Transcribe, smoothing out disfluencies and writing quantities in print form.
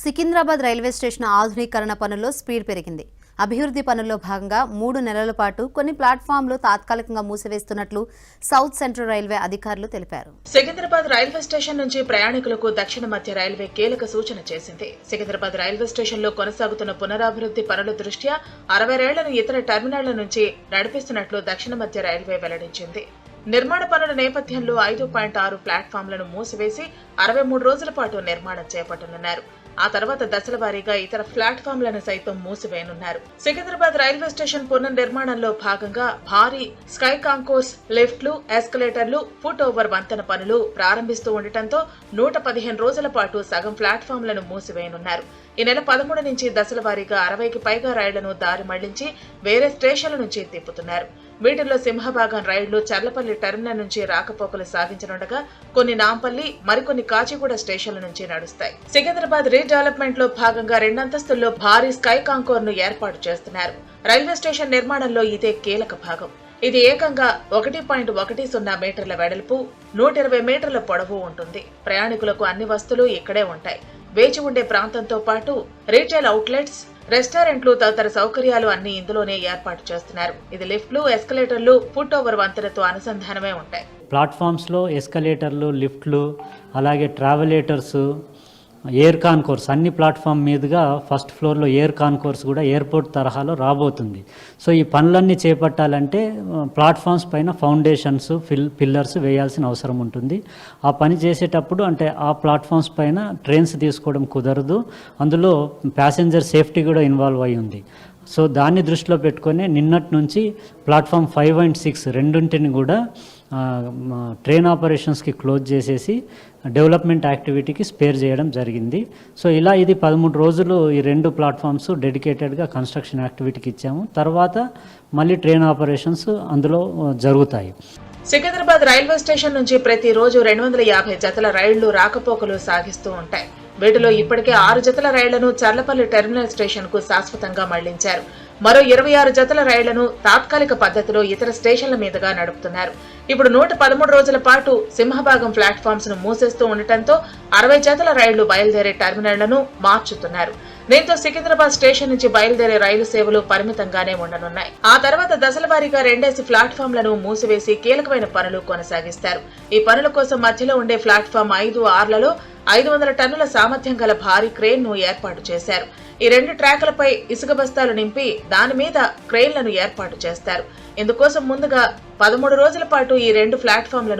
Secunderabad railway station ఆధునీకరణ పనుల్లో speed పెరిగింది. అభివృద్ధి పనుల్లో భాగంగా 3 నెలల పాటు కొన్ని ప్లాట్ఫామ్లు తాత్కాలికంగా మూసివేస్తున్నట్లు సౌత్ సెంట్రల్ రైల్వే అధికారులు తెలిపారు. సికింద్రాబాద్ రైల్వే స్టేషన్ నుంచి ప్రయాణికులకు దక్షిణ మధ్య రైల్వే కీలక సూచన చేసింది. సికింద్రాబాద్ రైల్వే స్టేషన్లో కొనసాగుతున్న పునరాభివృద్ధి పనుల దృష్ట్యా 60 రైళ్లను ఇతర టెర్మినళ్ల నుంచి నడిపిస్తున్నట్లు దక్షిణ మధ్య రైల్వే వెల్లడించింది. నిర్మాణ పనుల నేపథ్యంలో 5.6 ప్లాట్ఫామ్లను మూసివేసి 63 రోజుల పాటు నిర్మాణం చేపట్టనున్నారు. ఆ తర్వాత దశల వారీగా ఇతర ప్లాట్ఫామ్లను సైతం మూసివేయనున్నారు. సికింద్రాబాద్ రైల్వే స్టేషన్ పునర్నిర్మాణంలో భాగంగా భారీ స్కై కాంకోర్స్, లిఫ్ట్లు, ఎస్కలేటర్లు, ఫుట్ ఓవర్ వంతెన పనులు ప్రారంభిస్తూ ఉండటంతో 115 రోజుల పాటు సగం ప్లాట్ఫామ్లను మూసివేయనున్నారు. ఈ నెల 13 నుంచి దశల వారీగా 60కి పైగా రైళ్లను దారి మళ్లించి వేరే స్టేషన్ల నుంచి తిప్పుతున్నారు. వీటిల్లో సింహభాగం రైళ్లు చర్లపల్లి టెర్మినల్ నుంచి రాకపోకలు సాగించనుండగా కొన్ని నాంపల్లి, మరికొన్ని కాచిగూడ స్టేషన్ల నుంచి నడుస్తాయి. సికింద్రాబాద్ రీడెవలప్మెంట్ లో భాగంగా 2 అంతస్తుల్లో భారీ స్కై కాంకోర్ ను ఏర్పాటు చేస్తున్నారు. రైల్వే స్టేషన్ నిర్మాణంలో ఇదే కీలక భాగం. ఇది ఏకంగా 1.10 మీటర్ల వెడల్పు, 120 మీటర్ల పొడవు ఉంటుంది. ప్రయాణికులకు అన్ని వస్తువులు ఇక్కడే ఉంటాయి. వేచి ఉండే ప్రాంతంతో పాటు రీటైల్ అవుట్లెట్స్, రెస్టారెంట్లు తదితర సౌకర్యాలు అన్ని ఇందులోనే ఏర్పాటు చేస్తున్నారు. ఇది లిఫ్ట్లు, ఎస్కలేటర్లు, ఫుట్ ఓవర్ వంతెనతో అనుసంధానమే ఉంటాయి. ప్లాట్ఫామ్స్లో ఎస్కలేటర్లు, లిఫ్ట్లు, అలాగే ట్రావెలేటర్స్, ఎయిర్ కాన్కోర్స్ అన్ని ప్లాట్ఫామ్ మీదుగా ఫస్ట్ ఫ్లోర్లో ఎయిర్ కాన్కోర్స్ కూడా ఎయిర్పోర్ట్ తరహాలో రాబోతుంది. సో ఈ పనులన్నీ చేపట్టాలంటే ప్లాట్ఫామ్స్ పైన ఫౌండేషన్స్, పిల్లర్స్ వేయాల్సిన అవసరం ఉంటుంది. ఆ పని చేసేటప్పుడు అంటే ఆ ప్లాట్ఫామ్స్ పైన ట్రైన్స్ తీసుకోవడం కుదరదు. అందులో ప్యాసింజర్ సేఫ్టీ కూడా ఇన్వాల్వ్ అయి ఉంది. సో దాన్ని దృష్టిలో పెట్టుకొని నిన్నటి నుంచి ప్లాట్ఫామ్ 5 and 6 రెండింటిని కూడా ట్రైన్ ఆపరేషన్స్కి క్లోజ్ చేసేసి డెవలప్మెంట్ యాక్టివిటీకి స్పేర్ చేయడం జరిగింది. సో ఇలా ఇది 13 రోజులు ఈ 2 ప్లాట్ఫామ్స్ డెడికేటెడ్గా కన్స్ట్రక్షన్ యాక్టివిటీకి ఇచ్చాము. తర్వాత మళ్ళీ ట్రైన్ ఆపరేషన్స్ అందులో జరుగుతాయి. సికింద్రాబాద్ రైల్వే స్టేషన్ నుంచి ప్రతిరోజు 250 జతల రైళ్లు రాకపోకలు సాగిస్తూ ఉంటాయి. వీటిలో ఇప్పటికే 6 జతల రైళ్లను చర్లపల్లి టెర్మినల్ స్టేషన్ కు శాశ్వతంగా మళ్లించారు. మరో 26 జతల రైళ్లను తాత్కాలిక పద్ధతిలో ఇతర స్టేషన్ల మీదుగా నడుపుతున్నారు. ఇప్పుడు 113 రోజుల పాటు సింహభాగం ప్లాట్ఫామ్స్ ను మూసేస్తూ ఉండటంతో 60 జతల రైళ్లు బయలుదేరే టెర్మినళ్లను మార్చుతున్నారు. దీంతో సికింద్రాబాద్ స్టేషన్ నుంచి బయలుదేరే రైలు సేవలు పరిమితంగానే ఉండనున్నాయి. ఆ తర్వాత దశల వారీగా 2 ప్లాట్ఫామ్లను మూసివేసి కీలకమైన పనులు కొనసాగిస్తారు. ఈ పనుల కోసం మధ్యలో ఉండే ప్లాట్ఫామ్ 5, 6లలో 500 టన్నుల సామర్థ్యం గల భారీ క్రేన్ ను ఏర్పాటు చేశారు. ఈ 2 ట్రాకులపై ఇసుక బస్తాలు నింపి దాని మీద క్రేన్లను ఏర్పాటు చేస్తారు. ఇందుకోసం ముందుగా 13 రోజుల పాటు ఈ 2 ప్లాట్ఫామ్లను